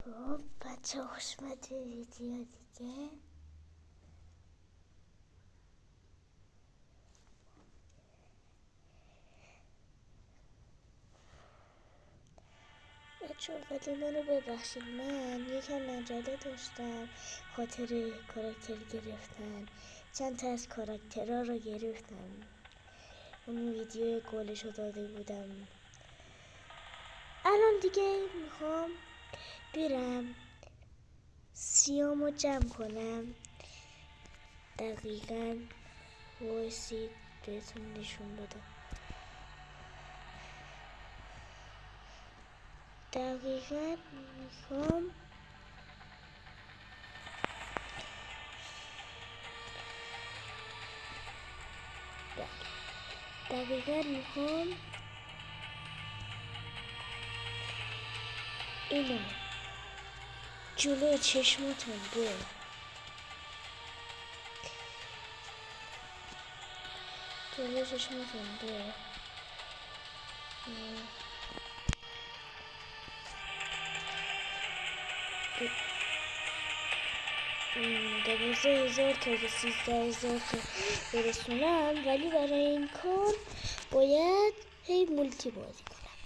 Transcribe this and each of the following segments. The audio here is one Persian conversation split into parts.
خب بچه خوش اومده ویدیو دیگه. بچه ولی منو ببخشید، من یکم مجله داشتم خاطر کاراکتر گرفتن. چند تا از کاراکترها رو گرفتم، اون ویدیو گلشو داده بودم. الان دیگه میخوام برم سیامو جمع کنم. دقیقاً وایسید بهتون نشون بدم. دقیقاً میخوام اینو جلو چشماتون به 12,000 تا 13,000 تا برسونم، ولی برای این کار باید هی مولتی بازی کنم،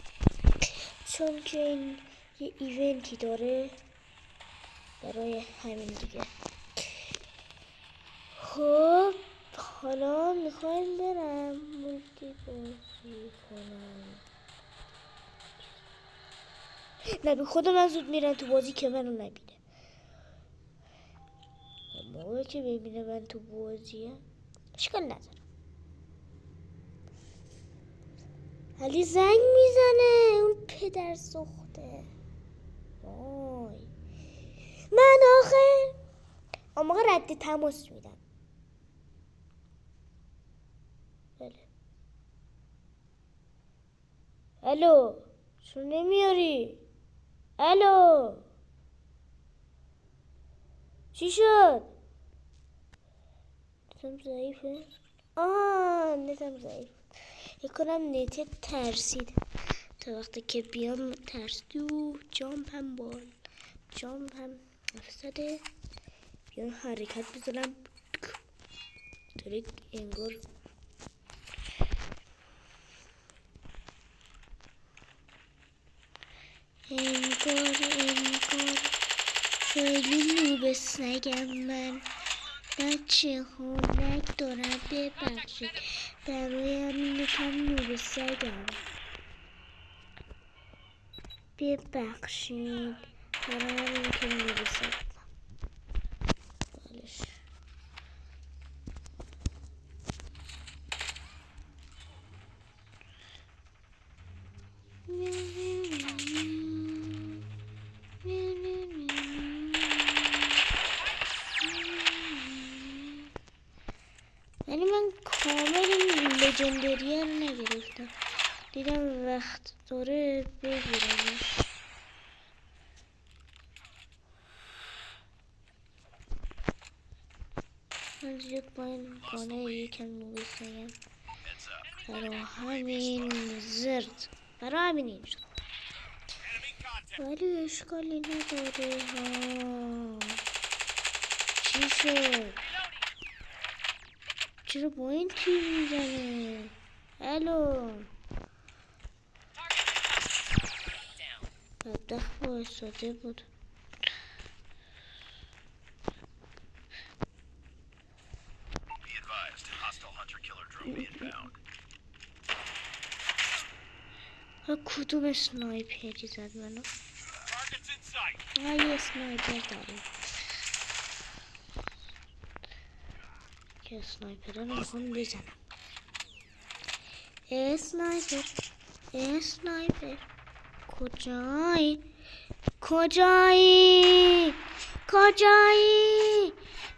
چون که این یه ایونتی داره برای همین دیگه. خب حالا میخوایم برم مولتی بازی کنم. نه به خودم من زود میرم تو بازی که منو نبینه. موقعی که ببینه من تو بازیه اشکال نداره، ولی زنگ میزنه اون پدر سوخته. وای من آخه اون موقع رد تماس میدم. بله الو، چون نمیاری؟ الو چی شد؟ نتم ضعیفه؟ نتم ضعیف. کنم نت ترسید تا وقتی که بیام ترسید و جامپم افتاده. بیام حرکت بزنم طوری انگار خیلی نوب سگم من. بچه هنک دارم ببخشید، برایم یکم نوب سگم. ببخشید برایم یکم نوب سگم. بالش ولی من کامل این لژندری رو نگرفتم، دیدم وقت داره بگیرمش. من زیاد با این گانه یکم نوبسایم، برای همین زرد، برای همین این شد، ولی اشکالی نداره ها. چی شد؟ چرا با این تیر میزنه؟ الو بدبخت وایساده بود. کدوم اسنایپری زد منو؟ یه اسنایپر داریم که اسنایپر رو میخوام بزنم. اسنایپر کجایی؟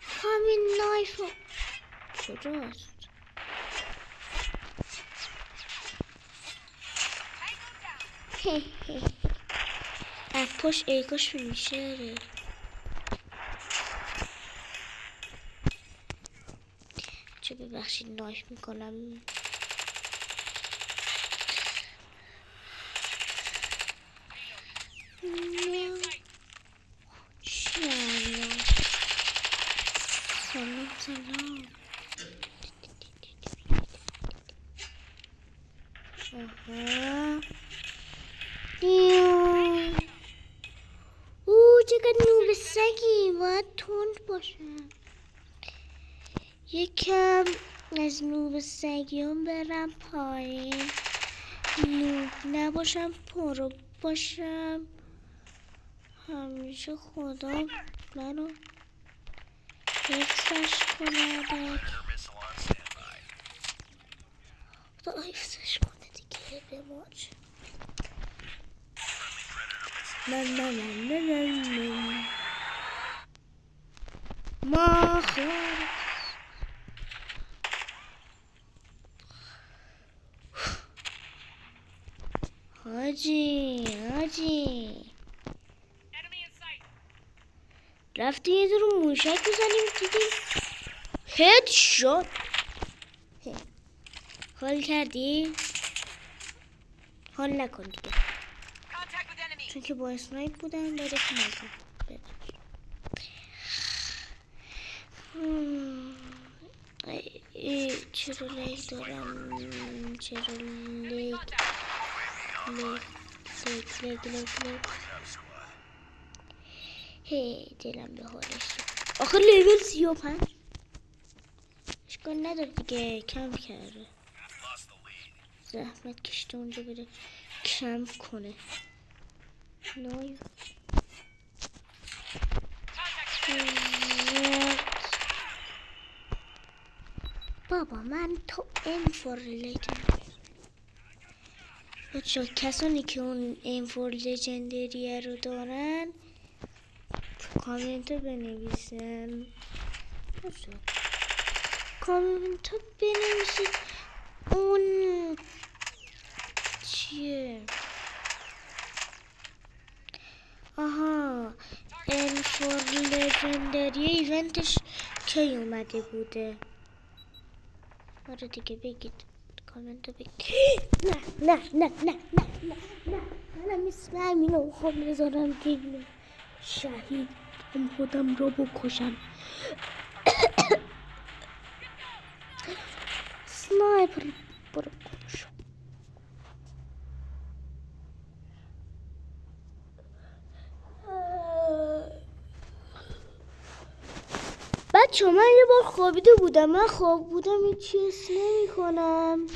همین نایف کجاست؟ پشت ایکاش میشه. چه ببخشید نایف میکنم. چقدر نوب سگی باید تند باشم. یکم از نوب سگیان برم پایین، نوب نباشم پرو باشم. همیشه خدا منو حفظش کنه، خدا حفظش کنه دیگه به ماج. ما حاجی رفتیم یه دور موشک بزنیم دیدیم هد شد. حال کردی؟ حال نکن دیگه، چون که با اسنایپ بودن باید نکن. چرا لیک دارم؟ چرا لیک هی دلم به حالش. آخه لیول 35 اشکال نداره دیگه، کم کرده، زحمت کشته اونجا بره کم کنه. نای بابا من تو ام فور لیجند. بچه کسانی که اون ام فور لیجندریه رو دارن کامنت رو بنویسن، کامنت رو بنویسید اون چیه. آها ام فور لیجندریه ایونتش کی اومده بوده؟ آره دیگه بگید، کامنت رو بگید. نه منم اسم همین رو خواب بذارم که شهید هم خودم رو بکشم. سنایپر برو کشم. بچه من یه بار خوابیده بودم، من خواب بودم یه چیز نمی کنم،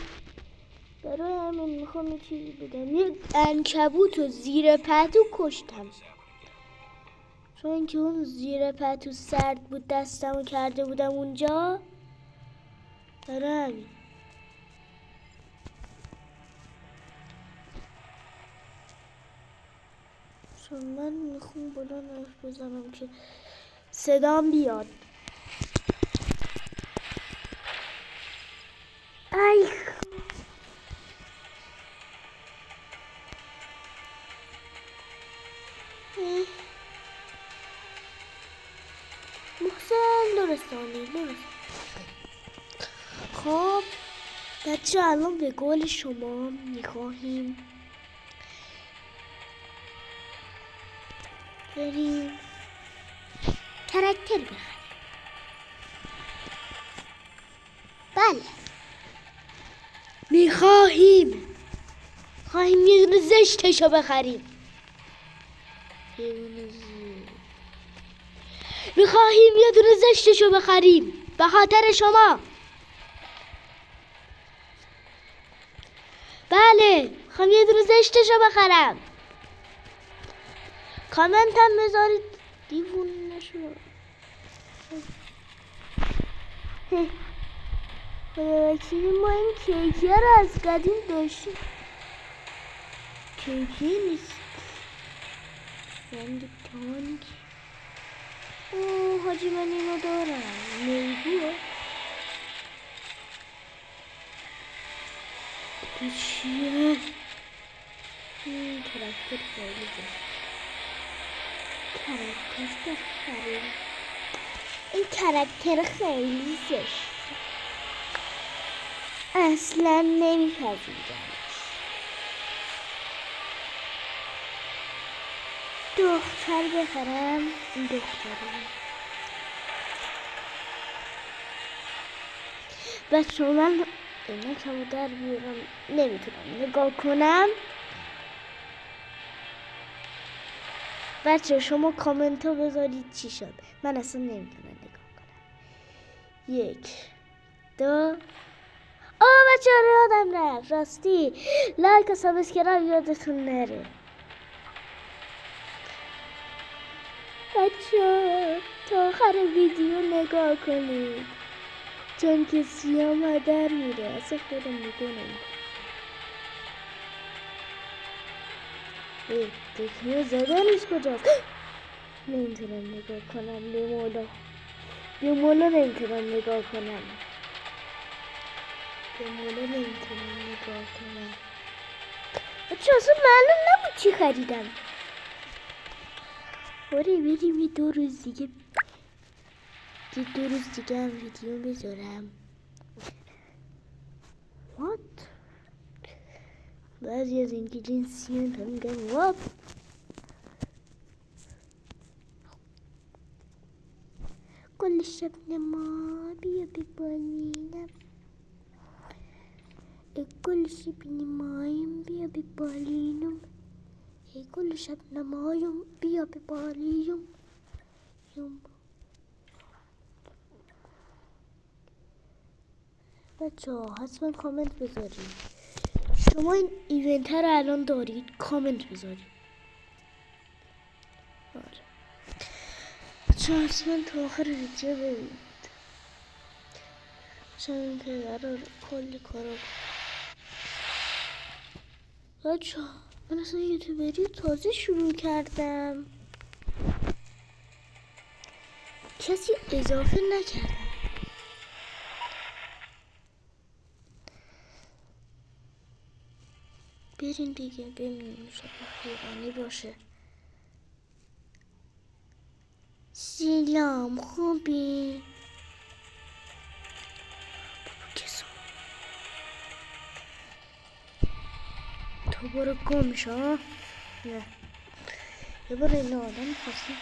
برای همین میخوام یه چیزی بگم. یه عنکبوت رو زیر پتو کشتم، چون که اون زیر پتو سرد بود دستمو کرده بودم اونجا، برای همین. چون من میخوام بلند حرف بزنم که صدام بیاد. ای محسن درستانی. خب بچه الان به قول شما میخواهیم بریم کرکتر بخریم. بله میخواهیم یه دونه زشتشو بخریم. میخواهیم یه دونه زشتشو بخریم به خاطر شما. بله میخوام یه دونه زشتشو بخرم. کامنت هم بذارید. دیوونه نشو. خدا وکیلی ما این کیکیه رو از قدیم داشتیم. کیکی نیست رنگ تانک. اوه حاجی من اینو دارم، میگوه چیه؟ این کرکتر خیلی زشت. کرکتر بخریم. این کرکتر خیلی زشت، اصلا نمیپذیرم. دختر بخرم. این دختره بچه من اینا کمو در بیارم نمیتونم نگاه کنم. بچه شما کامنت ها بذارید چی شد. من اصلا نمیتونم نگاه کنم. 1 2 بچه یادم رفت راستی لایک و سابسکرایب یادتون نره. بچه تا آخر ویدیو نگاه کنید چون که سیاه مادر میره. اصلا خودم میدونم. دکمه زدنش کجاست؟ نمیتونم نگاه کنم. بیمولا نمیتونم نگاه کنم. بچه اصلا معلوم نبود چی خریدم. بریم 2 روز دیگه 2 روز دیگه هم ویدیو بذارم. What؟ بعضی از انگلیسیان هم میگن وات. کل شب نما بیا ببالینم. کل شب نمایم بیا ببالینم. کل شب نمایم بیا ببالیم. بچه ها حتما کامنت بذارید. شما این ایونت رو الان دارید کامنت بذارید. آره بچه ها حتما تا آخر ویدیو ببینید چون که قرار کلی کارا. بچه ها من اصلا یوتیوبری تازه شروع کردم. کسی اضافه نکردم. برین دیگه ببینیم شاید خیلی باشه. سلام خوبی؟ تو برو گم شو. نه یه بار این آدم خواستم.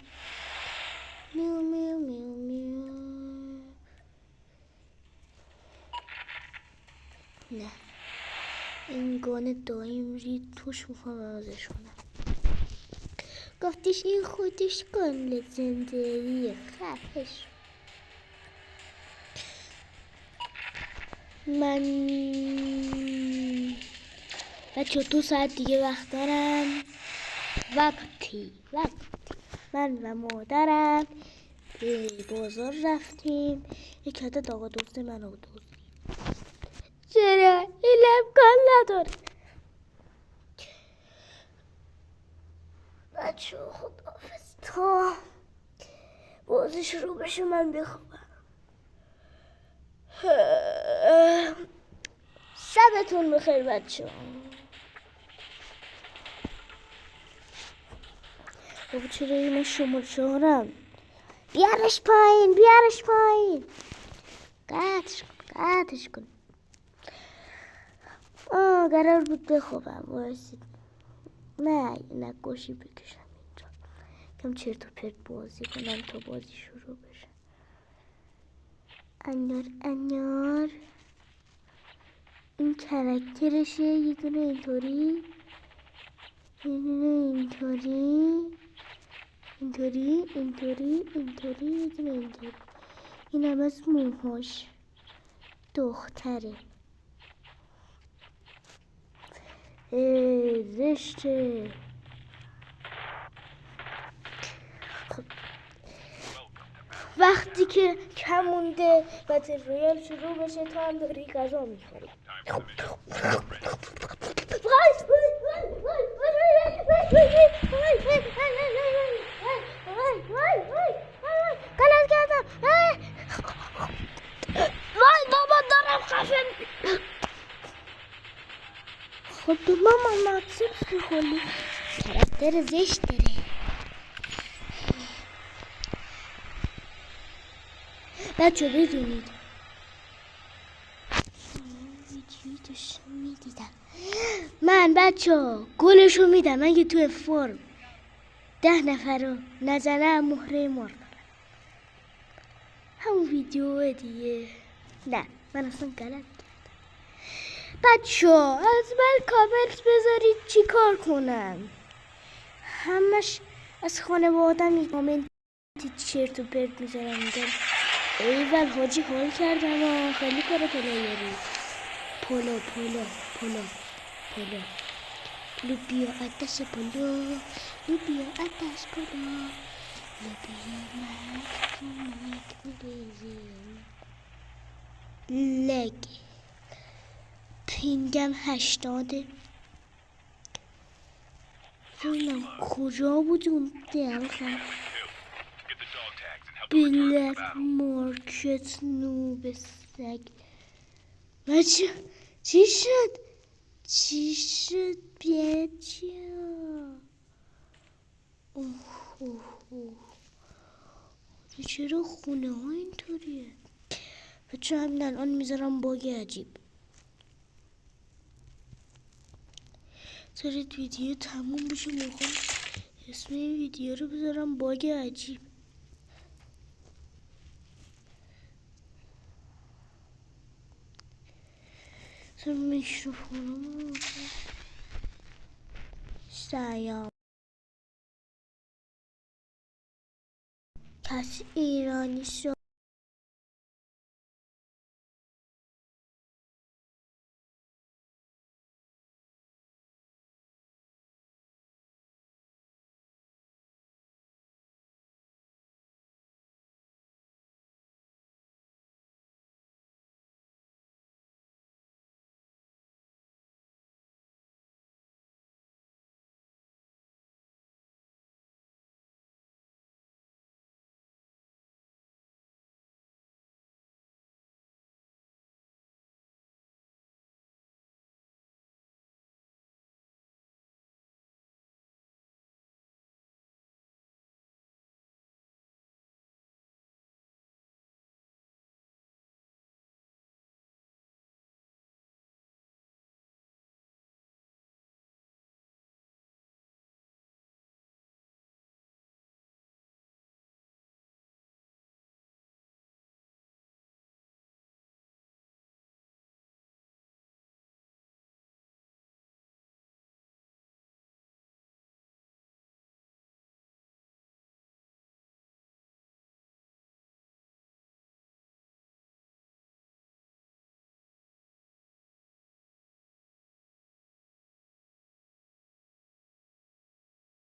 میو میو میو میو. نه این گانه دایم رید توش میخوام ازش کنم. گفتش این خودش گان لژندریه. خفش. من بچه 2 ساعت دیگه وقت دارم. وقتی من و مادرم به بازار رفتیم. یک عدد آقا دوست من رو دوست. چرا؟ این امکان نداره. بچه خداحافظ تا بازی شروع بشه من بخوابم. شبتون بخیر بچه ها. بابا چرا این شمال شهرم؟ بیارش پایین. قطعش کن. قرار بود بخوابم. وایسید نه نقاشی بکشم اینجا. کم چرت و پرت بازی کنم تا بازی شروع بشه. انار این کرکترشه. یه دونه اینطوری یه دونه اینطوری. این هم از موهاش. دختره زشته. خب وقتی که کم مونده باتل رویال شروع بشه تا هم داری غذا میخوری. غلط کردم. وای بابا دارم خفه. خب تو ماما مکسیپس میخوری. کرکتر زشت داره. بچه بدونید ویدیویدش میدیدم من بچه گلشو میدم اگه تو فرم 10 نفر رو نزنم مهره مار دارم. همون ویدیو دیگه. نه من اصلا غلط کردم. بچه از من کامنت بذارید چی کار کنم. همش از خانوادم کامنت چرت و پرت میذارم میگم ایول حاجی حال کردم خیلی کار پلیری. پولو پولو پولو پولو لوبیا آتش پولو لوبیا آتش پولو لوبیا مک لگ پینگم 80. ببینم کجا بود اون دلخم بلک مارکت نوب سگ. بچه چی شد؟ چی شد بچه؟ چرا خونه ها اینطوریه؟ بچه همین الان میذارم باگ عجیب. سرید ویدیو تموم بشه میخوام اسم این ویدیو رو بذارم باگ عجیب. میکروفونم سلام. کسی ایرانی شد